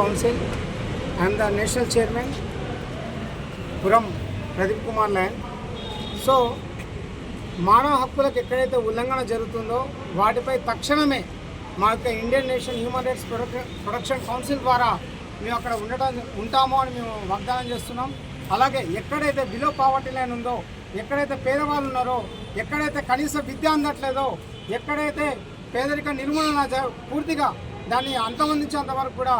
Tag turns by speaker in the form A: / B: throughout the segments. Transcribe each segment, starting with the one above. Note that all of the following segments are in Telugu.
A: Council. I am the National Chairman, Puram Pradeep Kumar Layan. So మానవ హక్కులకు ఎక్కడైతే ఉల్లంఘన జరుగుతుందో వాటిపై తక్షణమే మా యొక్క Indian national human rights protection council ద్వారా మేము అక్కడ ఉంటామో అని మేము వాగ్దానం చేస్తున్నాం. అలాగే ఎక్కడైతే బిలో పావర్టీ లైన్ ఉందో, ఎక్కడైతే పేదవాళ్ళు ఉన్నారో, ఎక్కడైతే కనీస విద్య అందట్లేదో, ఎక్కడైతే పేదరిక నిర్మూలన పూర్తిగా దాన్ని అంతమొందించేంత వరకు కూడా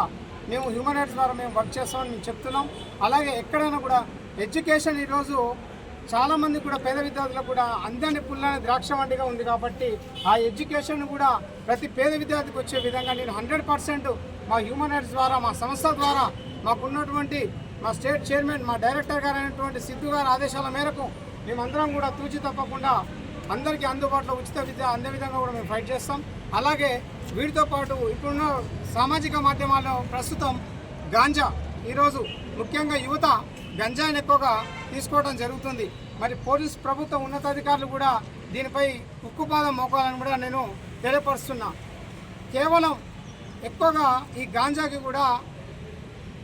A: మేము హ్యూమన్ రైట్స్ ద్వారా మేము వర్క్ చేస్తామని మేము చెప్తున్నాం. అలాగే ఎక్కడైనా కూడా ఎడ్యుకేషన్ ఈరోజు చాలామంది కూడా పేద విద్యార్థులకు కూడా అందని పుల్లని ద్రాక్ష వంటిగా ఉంది కాబట్టి ఆ ఎడ్యుకేషన్ కూడా ప్రతి పేద విద్యార్థికి వచ్చే విధంగా నేను 100% మా హ్యూమన్ రైట్స్ ద్వారా, మా సంస్థ ద్వారా, మాకున్నటువంటి మా స్టేట్ చైర్మన్, మా డైరెక్టర్ గారు అయినటువంటి సిద్ధు గారి ఆదేశాల మేరకు మేమందరం కూడా తూచి తప్పకుండా అందరికీ అందుబాటులో ఉచిత విద్య అందే విధంగా కూడా మేము ఫైట్ చేస్తాం. అలాగే వీటితో పాటు ఇప్పుడున్న సామాజిక మాధ్యమాల్లో ప్రస్తుతం గాంజా, ఈరోజు ముఖ్యంగా యువత గంజాయిని ఎక్కువగా తీసుకోవడం జరుగుతుంది. మరి పోలీస్ ప్రభుత్వ ఉన్నతాధికారులు కూడా దీనిపై ఉక్కుపాదం మోకాలని కూడా నేను తెలియపరుస్తున్నా. కేవలం ఎక్కువగా ఈ గాంజాకి కూడా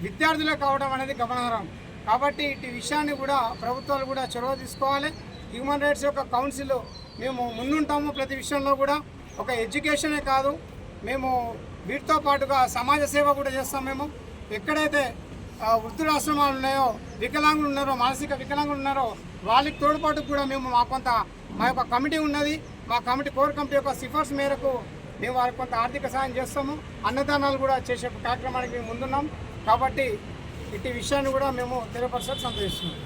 A: విద్యార్థులే కావడం అనేది గమనార్హం. కాబట్టి ఇటు విషయాన్ని కూడా ప్రభుత్వాలు కూడా చొరవ తీసుకోవాలి. హ్యూమన్ రైట్స్ యొక్క కౌన్సిల్ మేము ముందుంటాము. ప్రతి విషయంలో కూడా ఒక ఎడ్యుకేషనే కాదు, మేము వీటితో పాటుగా సమాజ సేవ కూడా చేస్తాం. మేము ఎక్కడైతే వృద్ధురాశ్రమాలు ఉన్నాయో, వికలాంగులు ఉన్నారో, మానసిక వికలాంగులు ఉన్నారో వాళ్ళకి తోడ్పాటు కూడా మేము మా యొక్క కమిటీ ఉన్నది. మా కమిటీ కోర్ కమిటీ యొక్క సిఫార్సు మేరకు మేము వారికి కొంత ఆర్థిక సాయం చేస్తాము. అన్నదానాలు కూడా చేసే కార్యక్రమానికి మేము ముందున్నాం. కాబట్టి ఇటు విషయాన్ని కూడా మేము తెలియపరచాలని సంతోషిస్తున్నాం.